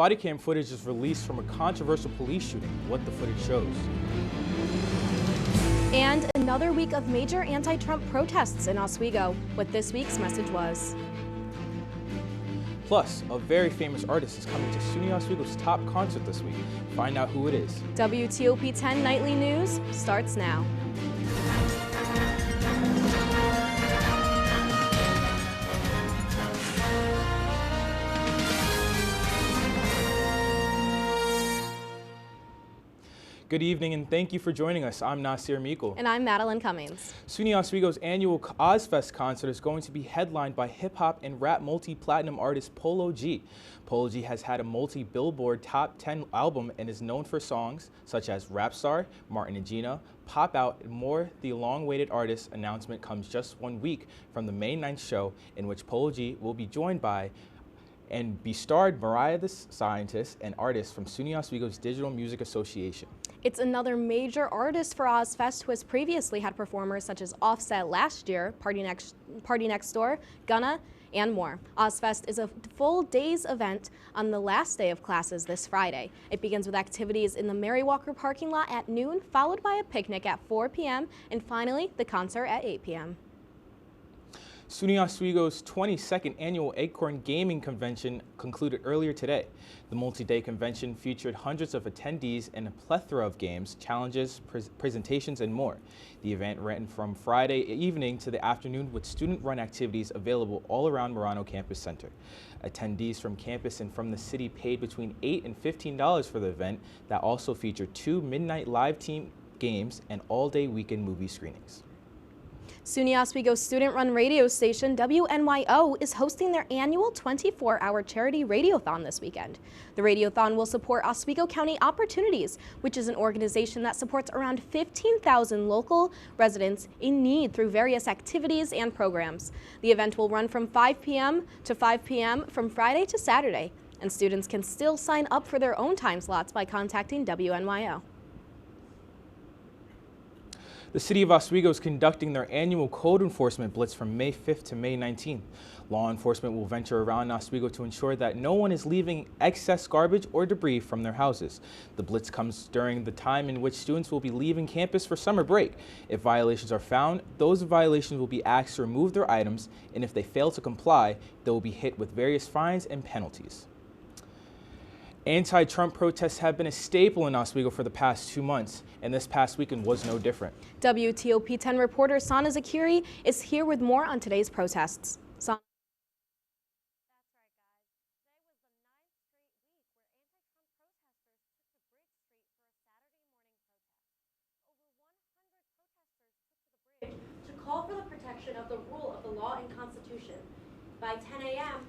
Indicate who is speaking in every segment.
Speaker 1: Body cam footage is released from a controversial police shooting. What the footage shows.
Speaker 2: And another week of major anti-Trump protests in Oswego. What this week's message was.
Speaker 1: Plus, a very famous artist is coming to SUNY Oswego's top concert this week. Find out who it is.
Speaker 2: WTOP-10 Nightly News starts now.
Speaker 1: Good evening and thank you for joining us. I'm Nasir Meikle.
Speaker 2: And I'm Madeline Cummings.
Speaker 1: SUNY Oswego's annual Ozfest concert is going to be headlined by hip-hop and rap multi-platinum artist Polo G. Polo G has had a multi-Billboard Top 10 album and is known for songs such as Rap Star, Martin and Gina, Pop Out, and more. The long-awaited artist announcement comes just 1 week from the May 9th show, in which Polo G will be joined by and be-starred Mariah the Scientist, an artist from SUNY Oswego's Digital Music Association.
Speaker 2: It's another major artist for Ozfest who has previously had performers such as Offset last year, Party Next Door, Gunna, and more. Ozfest is a full day's event on the last day of classes this Friday. It begins with activities in the Mary Walker parking lot at noon, followed by a picnic at 4 p.m., and finally the concert at 8 p.m.
Speaker 1: SUNY Oswego's 22nd annual Acorn Gaming Convention concluded earlier today. The multi-day convention featured hundreds of attendees and a plethora of games, challenges, presentations, and more. The event ran from Friday evening to the afternoon with student-run activities available all around Marano Campus Center. Attendees from campus and from the city paid between $8 and $15 for the event that also featured 2 midnight live team games and all-day weekend movie screenings.
Speaker 2: SUNY Oswego's student-run radio station, WNYO, is hosting their annual 24-hour charity radiothon this weekend. The radiothon will support Oswego County Opportunities, which is an organization that supports around 15,000 local residents in need through various activities and programs. The event will run from 5 p.m. to 5 p.m. from Friday to Saturday, and students can still sign up for their own time slots by contacting WNYO.
Speaker 1: The City of Oswego is conducting their annual code enforcement blitz from May 5th to May 19th. Law enforcement will venture around Oswego to ensure that no one is leaving excess garbage or debris from their houses. The blitz comes during the time in which students will be leaving campus for summer break. If violations are found, those violations will be asked to remove their items, and if they fail to comply, they will be hit with various fines and penalties. Anti-Trump protests have been a staple in Oswego for the past 2 months, and this past weekend was no different.
Speaker 2: WTOP-10 reporter Sana Zakiri is here with more on today's protests. Sana. To call for the protection of the rule of the law and Constitution. By 10 a.m.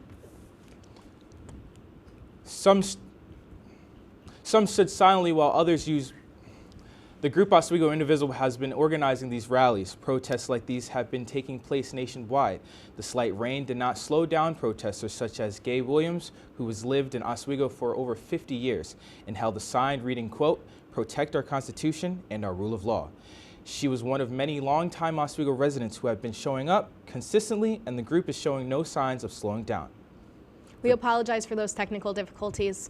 Speaker 1: Some stood silently while others used. The group Oswego Indivisible has been organizing these rallies. Protests like these have been taking place nationwide. The slight rain did not slow down protesters such as Gay Williams, who has lived in Oswego for over 50 years and held a sign reading, quote, "Protect our Constitution and our rule of law." She was one of many longtime Oswego residents who have been showing up consistently, and the group is showing no signs of slowing down.
Speaker 2: We apologize for those technical difficulties.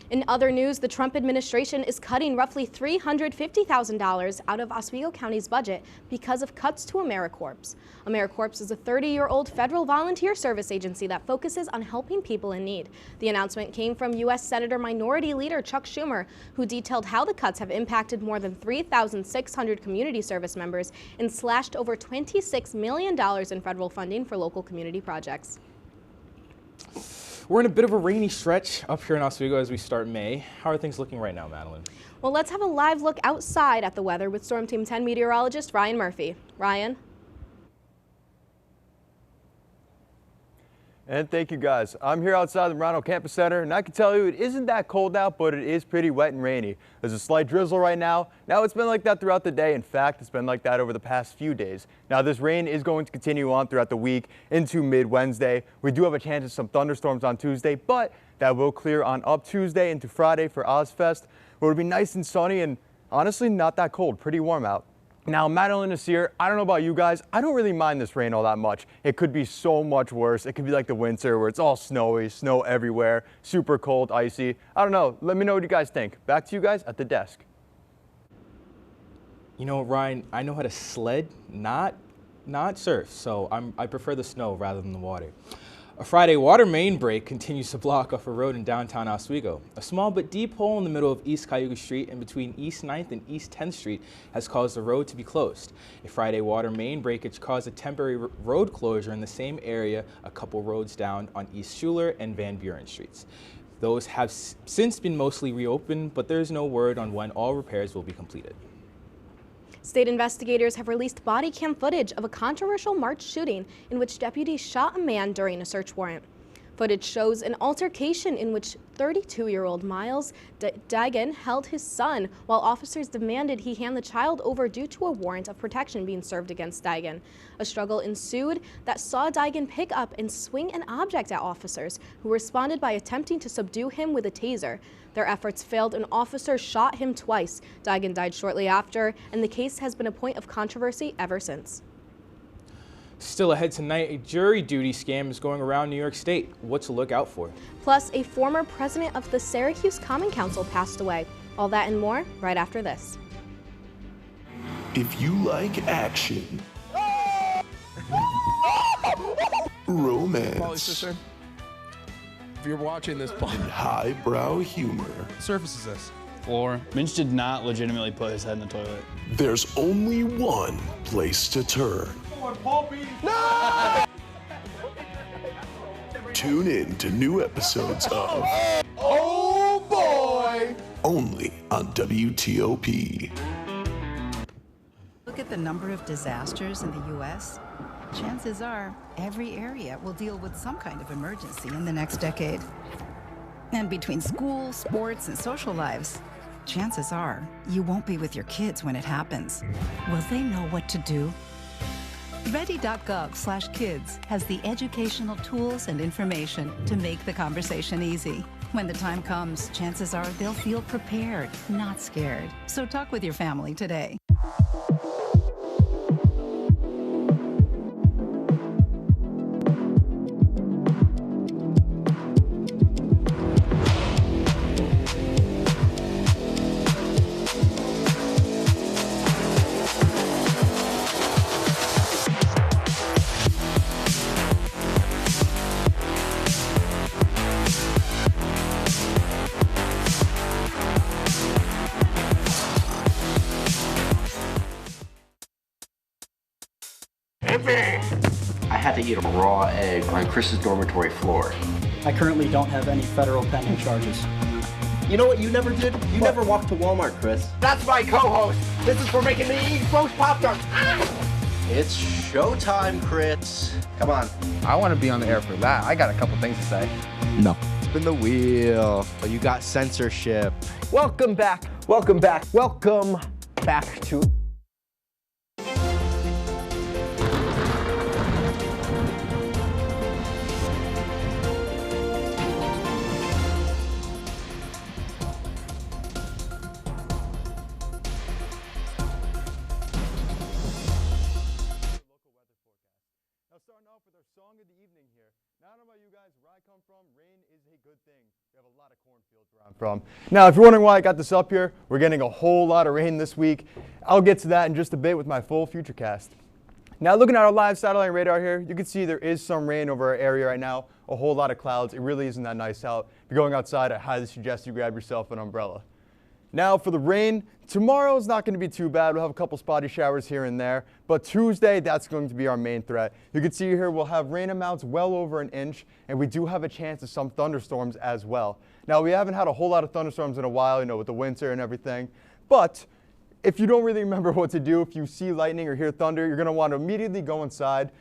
Speaker 2: In other news, the Trump administration is cutting roughly $350,000 out of Oswego County's budget because of cuts to AmeriCorps. AmeriCorps is a 30-year-old federal volunteer service agency that focuses on helping people in need. The announcement came from U.S. Senator Minority Leader Chuck Schumer, who detailed how the cuts have impacted more than 3,600 community service members and slashed over $26 million in federal funding for local community projects.
Speaker 1: We're in a bit of a rainy stretch up here in Oswego as we start May. How are things looking right now, Madeline?
Speaker 2: Well, let's have a live look outside at the weather with Storm Team 10 meteorologist Ryan Murphy. Ryan?
Speaker 3: And thank you guys. I'm here outside the Marano Campus Center, and I can tell you it isn't that cold out, but it is pretty wet and rainy. There's a slight drizzle right now. Now it's been like that throughout the day. In fact, it's been like that over the past few days. Now this rain is going to continue on throughout the week into mid-Wednesday. We do have a chance of some thunderstorms on Tuesday, but that will clear on up Tuesday into Friday for Ozfest, where it'll be nice and sunny and honestly not that cold, pretty warm out. Now, Madeline is here. I don't know about you guys. I don't really mind this rain all that much. It could be so much worse. It could be like the winter where it's all snowy, snow everywhere, super cold, icy. I don't know. Let me know what you guys think. Back to you guys at the desk.
Speaker 1: You know, Ryan, I know how to sled, not surf, so I prefer the snow rather than the water. A Friday water main break continues to block off a road in downtown Oswego. A small but deep hole in the middle of East Cayuga Street and between East 9th and East 10th Street has caused the road to be closed. A Friday water main breakage caused a temporary road closure in the same area a couple roads down on East Schuler and Van Buren Streets. Those have since been mostly reopened, but there is no word on when all repairs will be completed.
Speaker 2: State investigators have released body cam footage of a controversial March shooting in which deputies shot a man during a search warrant. Footage shows an altercation in which 32-year-old Miles Dagan held his son while officers demanded he hand the child over due to a warrant of protection being served against Dagan. A struggle ensued that saw Dagan pick up and swing an object at officers, who responded by attempting to subdue him with a taser. Their efforts failed and officers shot him twice. Dagan died shortly after, and the case has been a point of controversy ever since.
Speaker 1: Still ahead tonight, a jury duty scam is going around New York State. What to look out for?
Speaker 2: Plus, a former president of the Syracuse Common Council passed away. All that and more right after this.
Speaker 4: If you like action, romance,
Speaker 5: if you're watching this,
Speaker 4: and highbrow humor,
Speaker 5: surface is this.
Speaker 6: Floor. Minch did not legitimately put his head in the toilet.
Speaker 4: there's only one place to turn.
Speaker 5: No!
Speaker 4: Tune in to new episodes of
Speaker 5: Oh boy!
Speaker 4: only on WTOP.
Speaker 7: Look at the number of disasters in the U.S. Chances are every area will deal with some kind of emergency in the next decade. And between school, sports, and social lives, chances are you won't be with your kids when it happens. Will they know what to do? Ready.gov/kids has the educational tools and information to make the conversation easy. When the time comes, chances are they'll feel prepared, not scared. So talk with your family today.
Speaker 8: I had to eat a raw egg on Chris's dormitory floor.
Speaker 9: I currently don't have any federal pending charges.
Speaker 8: You know what you never did? You never walked to Walmart, Chris. That's my co-host. This is for making me eat roast Pop-Tarts. It's showtime, Chris. Come on.
Speaker 10: I want to be on the air for that. I got a couple things to say.
Speaker 8: No. Spin the wheel. Oh, you got censorship.
Speaker 10: Welcome back. Welcome back. Welcome back to...
Speaker 3: Song of the evening here. Now, I don't know about you guys, where I come from, rain is a good thing. We have a lot of cornfields where I'm from. Now, if you're wondering why I got this up here, we're getting a whole lot of rain this week. I'll get to that in just a bit with my full Futurecast. Now, looking at our live satellite radar here, you can see there is some rain over our area right now, a whole lot of clouds. It really isn't that nice out. If you're going outside, I highly suggest you grab yourself an umbrella. Now for the rain, tomorrow is not going to be too bad. We'll have a couple spotty showers here and there, but Tuesday, that's going to be our main threat. You can see here we'll have rain amounts well over an inch, and we do have a chance of some thunderstorms as well. Now we haven't had a whole lot of thunderstorms in a while, you know, with the winter and everything, but if you don't really remember what to do, if you see lightning or hear thunder, you're going to want to immediately go inside.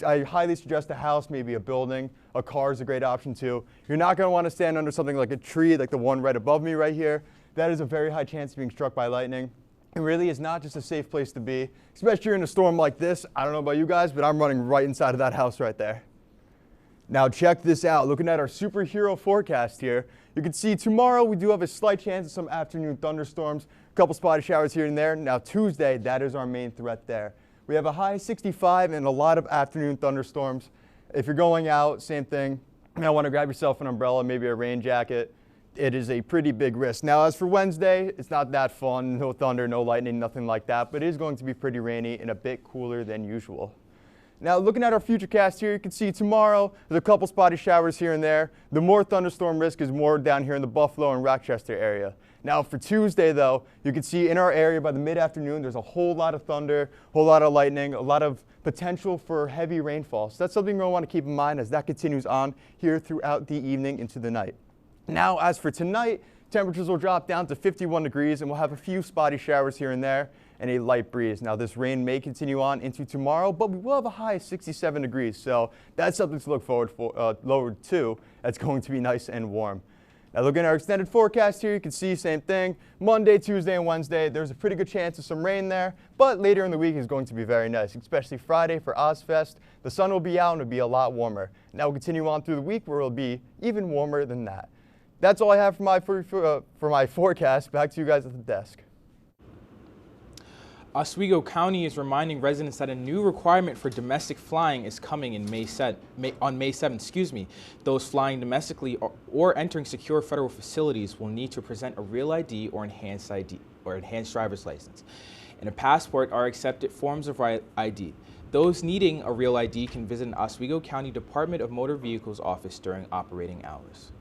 Speaker 3: I highly suggest a house, maybe a building. A car is a great option too. You're not going to want to stand under something like a tree, like the one right above me right here. That is a very high chance of being struck by lightning. It really is not just a safe place to be, especially in a storm like this. I don't know about you guys, but I'm running right inside of that house right there. Now check this out. Looking at our superhero forecast here, you can see tomorrow we do have a slight chance of some afternoon thunderstorms, a couple spotty showers here and there. Now Tuesday, that is our main threat there. We have a high 65 and a lot of afternoon thunderstorms. If you're going out, same thing. You might want to grab yourself an umbrella, maybe a rain jacket. It is a pretty big risk. Now as for Wednesday, it's not that fun. No thunder, no lightning, nothing like that, but it is going to be pretty rainy and a bit cooler than usual. Now looking at our futurecast here, you can see tomorrow there's a couple spotty showers here and there. The more thunderstorm risk is more down here in the Buffalo and Rochester area. Now for Tuesday though, you can see in our area by the mid-afternoon there's a whole lot of thunder, a whole lot of lightning, a lot of potential for heavy rainfall. So that's something you're going to want to keep in mind as that continues on here throughout the evening into the night. Now as for tonight, temperatures will drop down to 51 degrees and we'll have a few spotty showers here and there and a light breeze. Now this rain may continue on into tomorrow, but we will have a high of 67 degrees, so that's something to look forward to. That's going to be nice and warm. Now looking at our extended forecast here, you can see same thing. Monday, Tuesday, and Wednesday, there's a pretty good chance of some rain there, but later in the week is going to be very nice, especially Friday for Ozfest. The sun will be out and it'll be a lot warmer. Now we'll continue on through the week where it'll be even warmer than that. That's all I have for my forecast. Back to you guys at the desk.
Speaker 1: Oswego County is reminding residents that a new requirement for domestic flying is coming in on May 7th. Those flying domestically or entering secure federal facilities will need to present a real ID or enhanced driver's license. And a passport are accepted forms of ID. Those needing a real ID can visit an Oswego County Department of Motor Vehicles office during operating hours.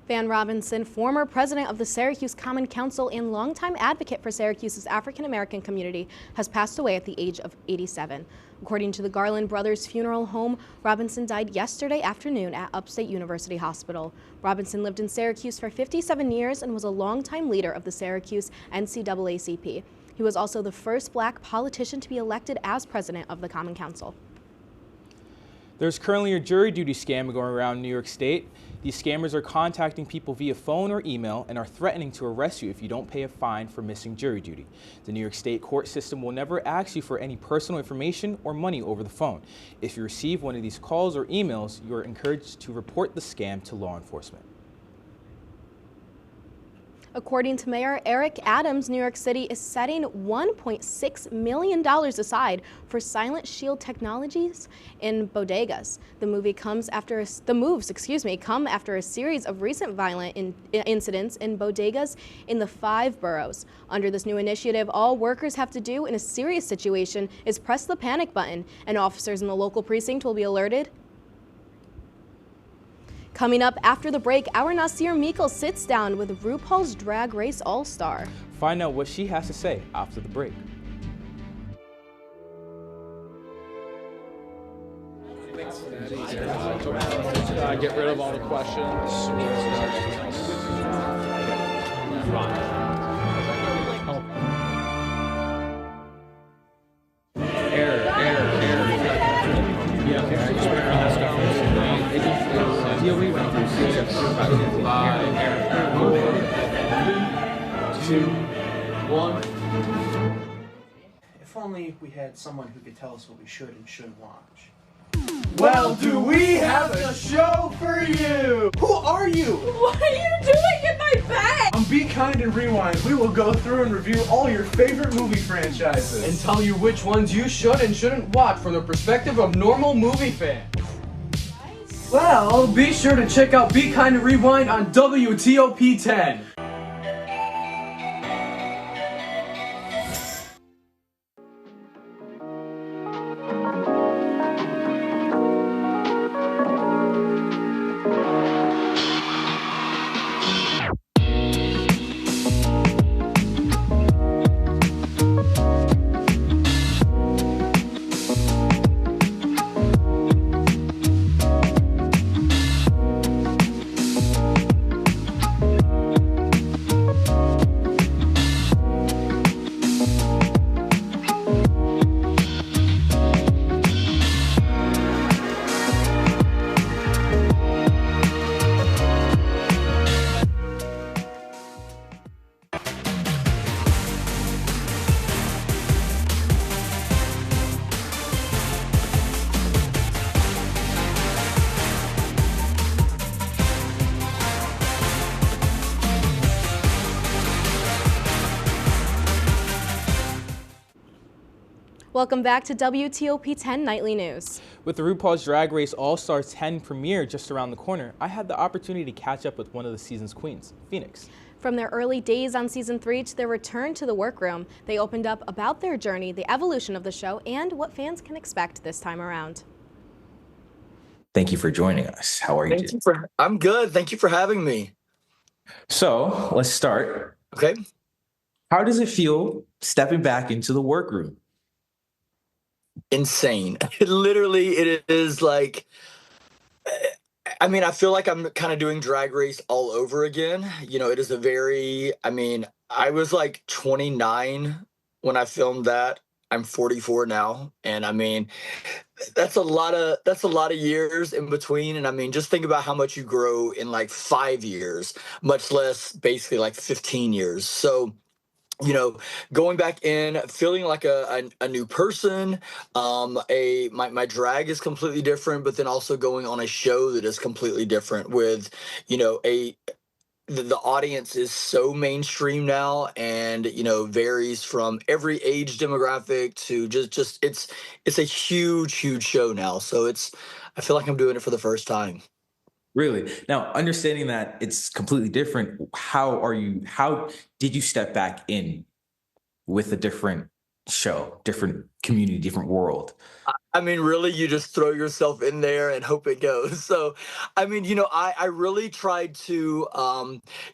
Speaker 2: Van Robinson, former president of the Syracuse Common Council and longtime advocate for Syracuse's African-American community, has passed away at the age of 87. According to the Garland Brothers Funeral Home, Robinson died yesterday afternoon at Upstate University Hospital. Robinson lived in Syracuse for 57 years and was a longtime leader of the Syracuse NCAACP. He was also the first black politician to be elected as president of the Common Council.
Speaker 1: There's currently a jury duty scam going around New York State. These scammers are contacting people via phone or email and are threatening to arrest you if you don't pay a fine for missing jury duty. The New York State court system will never ask you for any personal information or money over the phone. If you receive one of these calls or emails, you are encouraged to report the scam to law enforcement.
Speaker 2: According to Mayor Eric Adams, New York City is setting $1.6 million aside for Silent Shield technologies in bodegas. The moves come after a series of recent violent incidents in bodegas in the 5 boroughs. Under this new initiative, all workers have to do in a serious situation is press the panic button, and officers in the local precinct will be alerted. Coming up after the break, our Nasir Meikle sits down with RuPaul's Drag Race All-Star.
Speaker 1: Find out what she has to say after the break.
Speaker 5: Get rid of all the questions.
Speaker 11: If only we had someone who could tell us what we should and shouldn't watch.
Speaker 5: Well, do we have a show for you?
Speaker 11: Who are you?
Speaker 12: What are you doing in my bed?
Speaker 5: On Be Kind and Rewind, we will go through and review all your favorite movie franchises.
Speaker 13: And tell you which ones you should and shouldn't watch from the perspective of normal movie fans. Well, be sure to check out Be Kind and Rewind on WTOP-10.
Speaker 2: Welcome back to WTOP-10 Nightly News.
Speaker 1: With the RuPaul's Drag Race All-Stars 10 premiere just around the corner, I had the opportunity to catch up with one of the season's queens, Phoenix.
Speaker 2: From their early days on season 3 to their return to the workroom, they opened up about their journey, the evolution of the show, and what fans can expect this time around.
Speaker 14: Thank you for joining us. How are you?
Speaker 15: I'm good. Thank you for having me.
Speaker 14: So let's start.
Speaker 15: Okay.
Speaker 14: How does it feel stepping back into the workroom?
Speaker 15: Insane. Literally, it is like, I mean, I feel like I'm kind of doing Drag Race all over again. You know, it is a very, I mean, I was like 29 when I filmed that. I'm 44 now. And I mean, that's a lot of years in between. And I mean, just think about how much you grow in like 5 years, much less basically like 15 years. So, you know, going back in, feeling like a new person, my drag is completely different, but then also going on a show that is completely different with, you know, the audience is so mainstream now, and you know, varies from every age demographic to just it's a huge show now. So I feel like I'm doing it for the first time.
Speaker 14: Really? Now, understanding that it's completely different, how did you step back in with a different show, different community, different world?
Speaker 15: I mean, really, you just throw yourself in there and hope it goes. So, I mean, you know, I really tried to,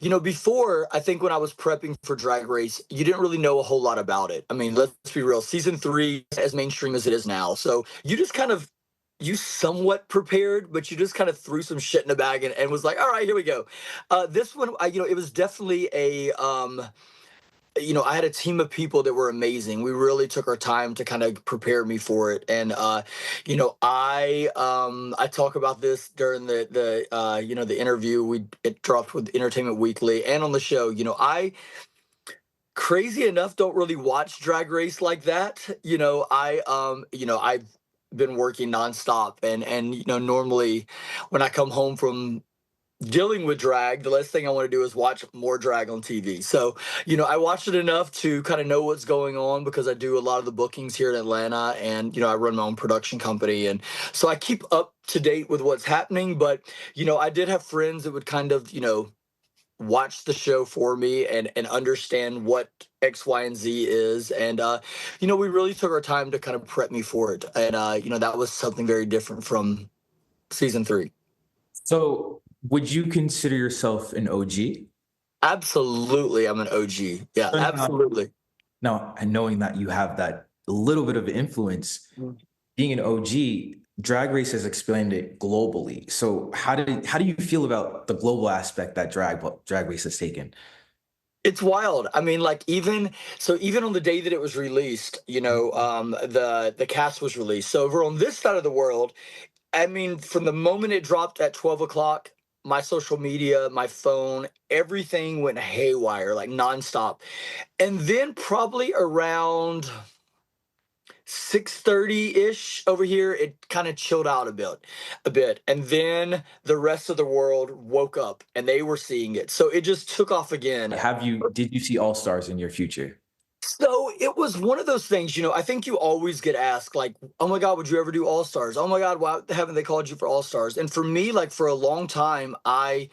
Speaker 15: you know, before, I think when I was prepping for Drag Race, you didn't really know a whole lot about it. I mean, let's be real, season 3 is as mainstream as it is now. So you just kind of, you somewhat prepared, but you just kind of threw some shit in the bag and was like, all right, here we go. This one, you know, it was definitely you know, I had a team of people that were amazing. We really took our time to kind of prepare me for it. And, you know, I talk about this during the you know, the interview it dropped with Entertainment Weekly and on the show. You know, I, crazy enough, don't really watch Drag Race like that. You know, you know, I've been working nonstop, and you know, normally when I come home from dealing with drag, the last thing I want to do is watch more drag on TV. So, you know, I watched it enough to kind of know what's going on, because I do a lot of the bookings here in Atlanta, and you know, I run my own production company, and so I keep up to date with what's happening. But you know, I did have friends that would kind of, you know, watch the show for me and understand what X, Y, and Z is. And, you know, we really took our time to kind of prep me for it. And, you know, that was something very different from season 3.
Speaker 14: So would you consider yourself an OG?
Speaker 15: Absolutely. I'm an OG. Yeah, absolutely.
Speaker 14: Now, and knowing that you have that little bit of influence, being an OG, Drag Race has expanded it globally. So how do you feel about the global aspect that Drag Race has taken?
Speaker 15: It's wild. I mean, like, even on the day that it was released, you know, the cast was released. So over on this side of the world, I mean, from the moment it dropped at 12 o'clock, my social media, my phone, everything went haywire, like nonstop. And then probably around 6:30-ish over here, it kind of chilled out a bit. And then the rest of the world woke up and they were seeing it. So it just took off again.
Speaker 14: Did you see All Stars in your future?
Speaker 15: So it was one of those things, you know, I think you always get asked, like, oh my God, would you ever do All Stars? Oh my God, why haven't they called you for All Stars? And for me, like, for a long time, I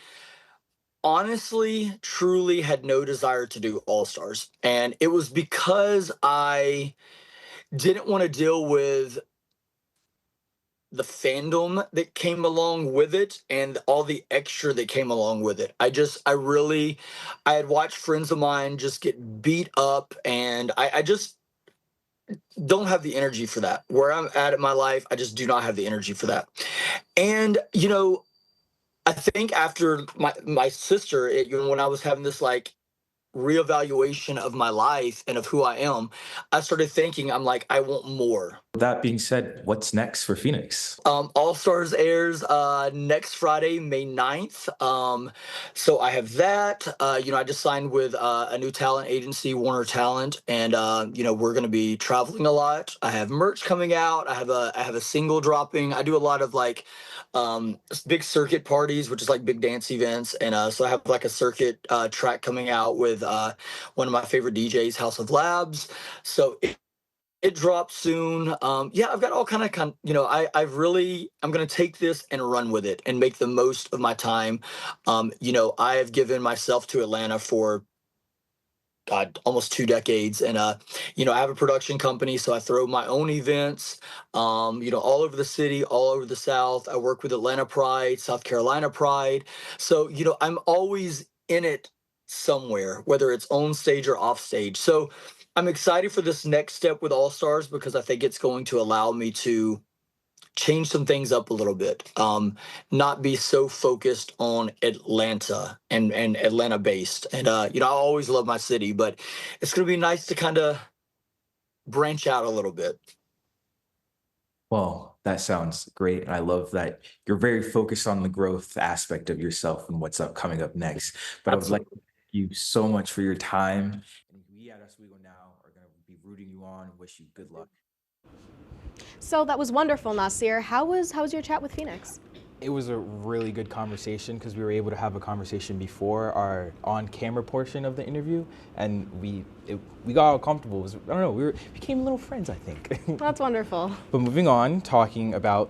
Speaker 15: honestly, truly had no desire to do All Stars. And it was because I didn't want to deal with the fandom that came along with it and all the extra that came along with it. I had watched friends of mine just get beat up, and I just don't have the energy for that. Where I'm at in my life, I just do not have the energy for that. And, you know, I think after my sister, you know, when I was having this like reevaluation of my life and of who I am, I started thinking, I'm like, I want more.
Speaker 14: That being said, what's next for Phoenix?
Speaker 15: All Stars airs next Friday, May 9th. So I have that. You know, I just signed with a new talent agency, Warner Talent, and you know, we're going to be traveling a lot. I have merch coming out. I have a single dropping. I do a lot of like big circuit parties, which is like big dance events, and so I have like a circuit track coming out with one of my favorite DJs, House of Labs. So It drops soon. Yeah, I've got all you know, I'm going to take this and run with it and make the most of my time. You know, I have given myself to Atlanta for God, almost 2 decades. And, you know, I have a production company, so I throw my own events, you know, all over the city, all over the South. I work with Atlanta Pride, South Carolina Pride. So, you know, I'm always in it somewhere, whether it's on stage or off stage. So I'm excited for this next step with All Stars because I think it's going to allow me to change some things up a little bit, not be so focused on Atlanta and Atlanta based. And, you know, I always love my city, but it's going to be nice to kind of branch out a little bit.
Speaker 14: Well, that sounds great. And I love that you're very focused on the growth aspect of yourself and what's coming up next. But I would like to thank you so much for your time. And we at Oswego Now are going to be rooting you on and wish you good luck.
Speaker 2: So that was wonderful, Nasir. How was your chat with Phoenix?
Speaker 1: It was a really good conversation because we were able to have a conversation before our on-camera portion of the interview, and we got all comfortable. I don't know, we became little friends, I think.
Speaker 2: That's wonderful.
Speaker 1: But moving on, talking about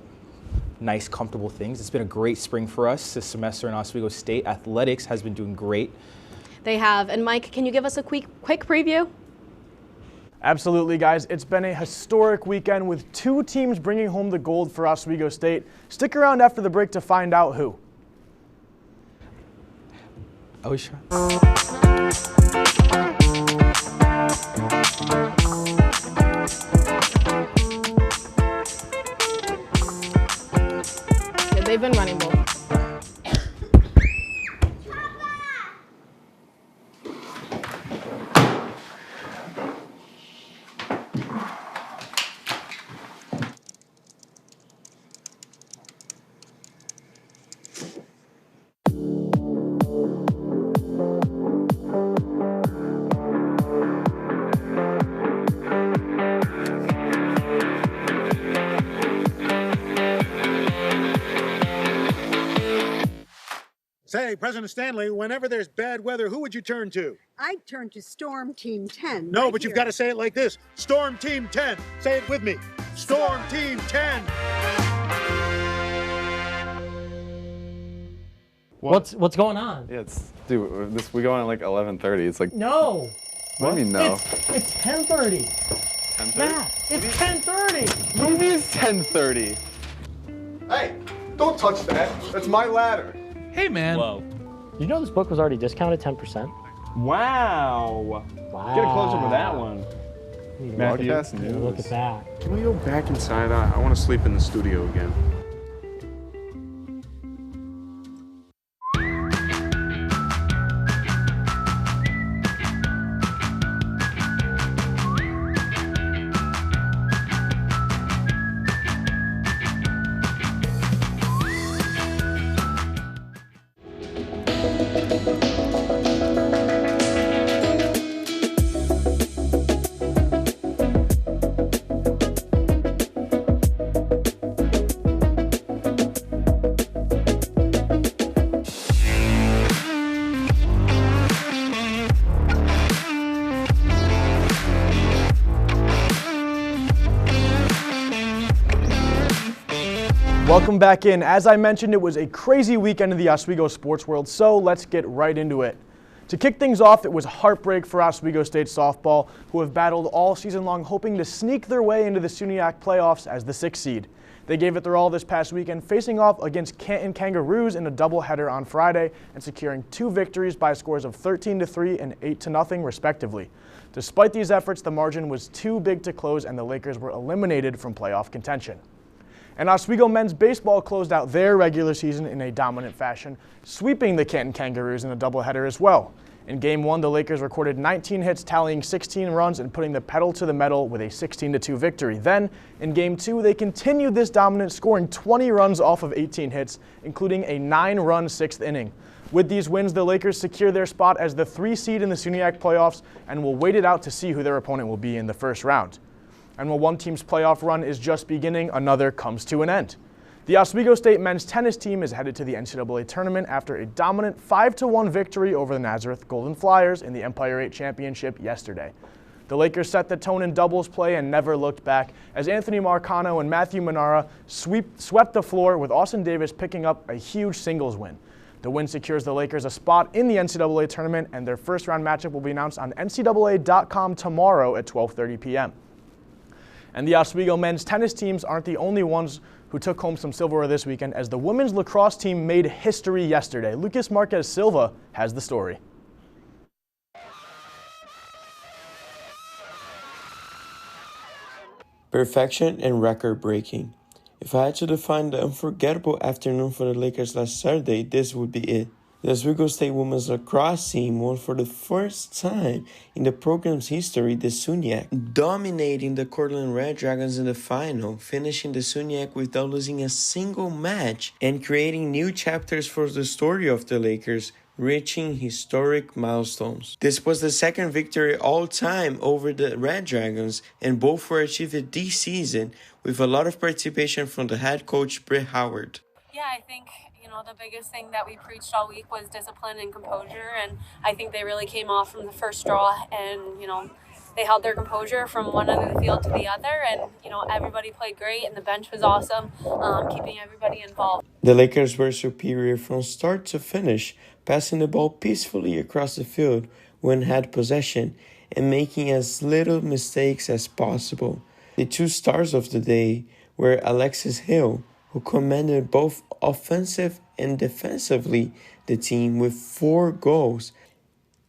Speaker 1: nice, comfortable things. It's been a great spring for us this semester in Oswego State. Athletics has been doing great.
Speaker 2: They have. And Mike, can you give us a quick preview?
Speaker 5: Absolutely, guys. It's been a historic weekend with 2 teams bringing home the gold for Oswego State. Stick around after the break to find out who.
Speaker 2: Yeah, they've been running both.
Speaker 16: Say, President Stanley, whenever there's bad weather, who would you turn to?
Speaker 17: I'd turn to Storm Team 10.
Speaker 16: No,
Speaker 17: right
Speaker 16: but you've
Speaker 17: here.
Speaker 16: got to say it like this. Storm Team 10. Say it with me. Storm Team 10.
Speaker 18: What's going on?
Speaker 19: Yeah, dude, we go on at like 11:30. It's like
Speaker 18: No.
Speaker 19: What do you mean no?
Speaker 18: It's 10:30.
Speaker 19: 10:30?
Speaker 18: Yeah, it's 10:30.
Speaker 19: What do you mean it's 10:30?
Speaker 20: Hey, don't touch that. That's my ladder.
Speaker 18: Hey, man.
Speaker 9: Whoa. You know this book was already discounted 10%?
Speaker 18: Wow.
Speaker 19: Get a close up of that one.
Speaker 9: Matthew,
Speaker 19: Broadcast news.
Speaker 9: look at that.
Speaker 21: Can we go back inside? I want to sleep in the studio again.
Speaker 5: Welcome back in. As I mentioned, it was a crazy weekend in the Oswego sports world, so let's get right into it. To kick things off, it was a heartbreak for Oswego State softball, who have battled all season long hoping to sneak their way into the SUNYAC playoffs as the 6th seed. They gave it their all this past weekend, facing off against Canton Kangaroos in a doubleheader on Friday and securing 2 victories by scores of 13-3 and 8-0 respectively. Despite these efforts, the margin was too big to close and the Lakers were eliminated from playoff contention. And Oswego men's baseball closed out their regular season in a dominant fashion, sweeping the Canton Kangaroos in a doubleheader as well. In Game 1, the Lakers recorded 19 hits, tallying 16 runs and putting the pedal to the metal with a 16-2 victory. Then, in Game 2, they continued this dominance, scoring 20 runs off of 18 hits, including a 9-run 6th inning. With these wins, the Lakers secure their spot as the 3 seed in the SUNYAC playoffs and will wait it out to see who their opponent will be in the first round. And while one team's playoff run is just beginning, another comes to an end. The Oswego State men's tennis team is headed to the NCAA tournament after a dominant 5-1 victory over the Nazareth Golden Flyers in the Empire 8 Championship yesterday. The Lakers set the tone in doubles play and never looked back as Anthony Marcano and Matthew Manara swept the floor, with Austin Davis picking up a huge singles win. The win secures the Lakers a spot in the NCAA tournament, and their first-round matchup will be announced on NCAA.com tomorrow at 12:30 p.m. And the Oswego men's tennis teams aren't the only ones who took home some silverware this weekend, as the women's lacrosse team made history yesterday. Lucas Marquez Silva has the story.
Speaker 6: Perfection and record-breaking. If I had to define the unforgettable afternoon for the Lakers last Saturday, this would be it. The Oswego State women's lacrosse team won for the first time in the program's history the SUNYAC, dominating the Cortland Red Dragons in the final, finishing the SUNYAC without losing a single match and creating new chapters for the story of the Lakers, reaching historic milestones. This was the second victory all time over the Red Dragons, and both were achieved this season with a lot of participation from the head coach Britt Howard.
Speaker 22: Yeah, I think the biggest thing that we preached all week was discipline and composure, and I think they really came off from the first draw, and they held their composure from one end of the field to the other, and everybody played great, and the bench was awesome, keeping everybody involved.
Speaker 6: The Lakers were superior from start to finish, passing the ball peacefully across the field when had possession and making as little mistakes as possible. The two stars of the day were Alexis Hill, who commanded both offensive and defensively the team with 4 goals,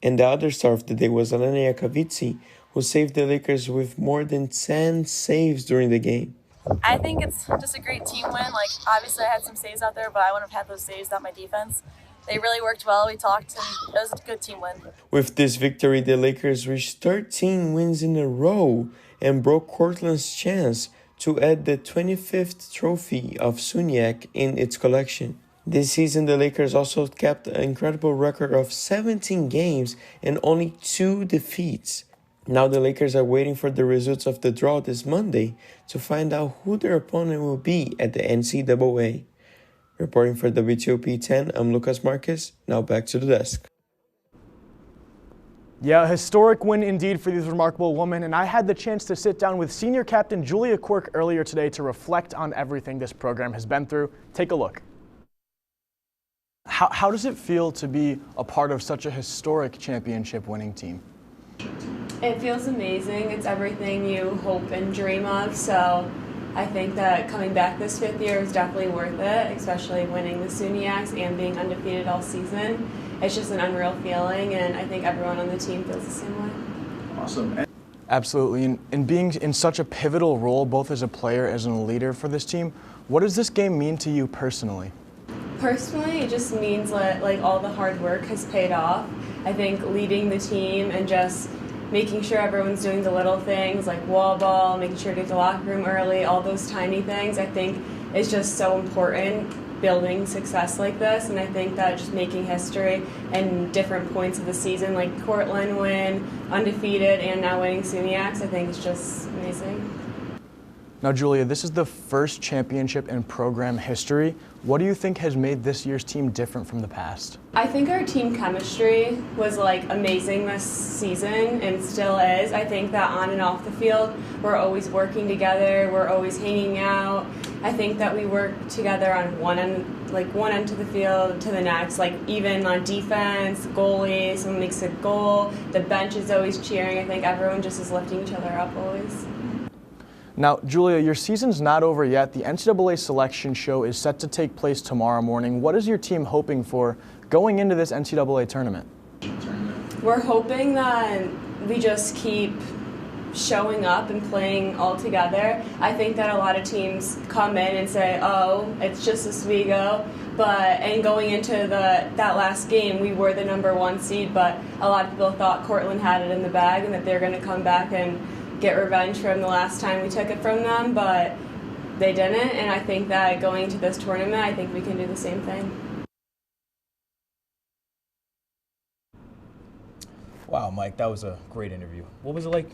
Speaker 6: and the other star of the day was Elena Yakavitsi, who saved the Lakers with more than 10 saves during the game.
Speaker 23: I think it's just a great team win. Obviously I had some saves out there, but I wouldn't have had those saves without my defense. They really worked well. We talked, and it was a good team win. With
Speaker 6: this victory, the Lakers reached 13 wins in a row and broke Cortland's chance to add the 25th trophy of SUNYAC in its collection. This season, the Lakers also kept an incredible record of 17 games and only 2 defeats. Now the Lakers are waiting for the results of the draw this Monday to find out who their opponent will be at the NCAA. Reporting for WTOP-10, I'm Lucas Marquez. Now back to the desk.
Speaker 5: Yeah, a historic win indeed for these remarkable women, and I had the chance to sit down with senior captain Julia Quirk earlier today to reflect on everything this program has been through. Take a look. How does it feel to be a part of such a historic championship winning team?
Speaker 24: It feels amazing. It's everything you hope and dream of, so I think that coming back this 5th year is definitely worth it, especially winning the SUNYACs and being undefeated all season. It's just an unreal feeling, and I think everyone on the team feels the same way.
Speaker 5: Awesome. Absolutely. And being in such a pivotal role, both as a player as a leader for this team, what does this game mean to you personally?
Speaker 24: Personally, it just means that all the hard work has paid off. I think leading the team and just making sure everyone's doing the little things like wall ball, making sure to get to the locker room early, all those tiny things, I think is just so important building success like this. And I think that just making history and different points of the season, like Cortland win, undefeated, and now winning SUNYACs, I think is just amazing.
Speaker 5: Now, Julia, this is the first championship in program history. What do you think has made this year's team different from the past?
Speaker 24: I think our team chemistry was amazing this season and still is. I think that on and off the field, we're always working together, we're always hanging out. I think that we work together on one end to the field to the next, even on defense, goalie, someone makes a goal, the bench is always cheering. I think everyone just is lifting each other up always.
Speaker 5: Now, Julia, your season's not over yet. The NCAA selection show is set to take place tomorrow morning. What is your team hoping for going into this NCAA tournament?
Speaker 24: We're hoping that we just keep showing up and playing all together. I think that a lot of teams come in and say, oh, it's just Oswego. And going into that last game, we were the #1 seed, but a lot of people thought Cortland had it in the bag and that they're going to come back and get revenge from the last time we took it from them, but they didn't, and I think that going into this tournament, I think we can do the same thing.
Speaker 1: Wow, Mike, that was a great interview. What was it like?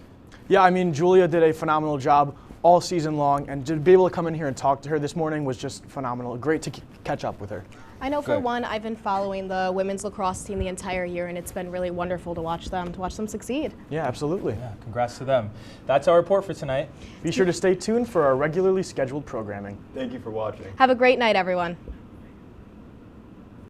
Speaker 5: Yeah, I mean, Julia did a phenomenal job all season long, and to be able to come in here and talk to her this morning was just phenomenal. Great to catch up with her.
Speaker 2: I know for one, I've been following the women's lacrosse team the entire year, and it's been really wonderful to watch them succeed.
Speaker 5: Yeah, absolutely.
Speaker 1: Yeah, congrats to them. That's our report for tonight.
Speaker 5: Be sure to stay tuned for our regularly scheduled programming.
Speaker 3: Thank you for watching.
Speaker 2: Have a great night, everyone.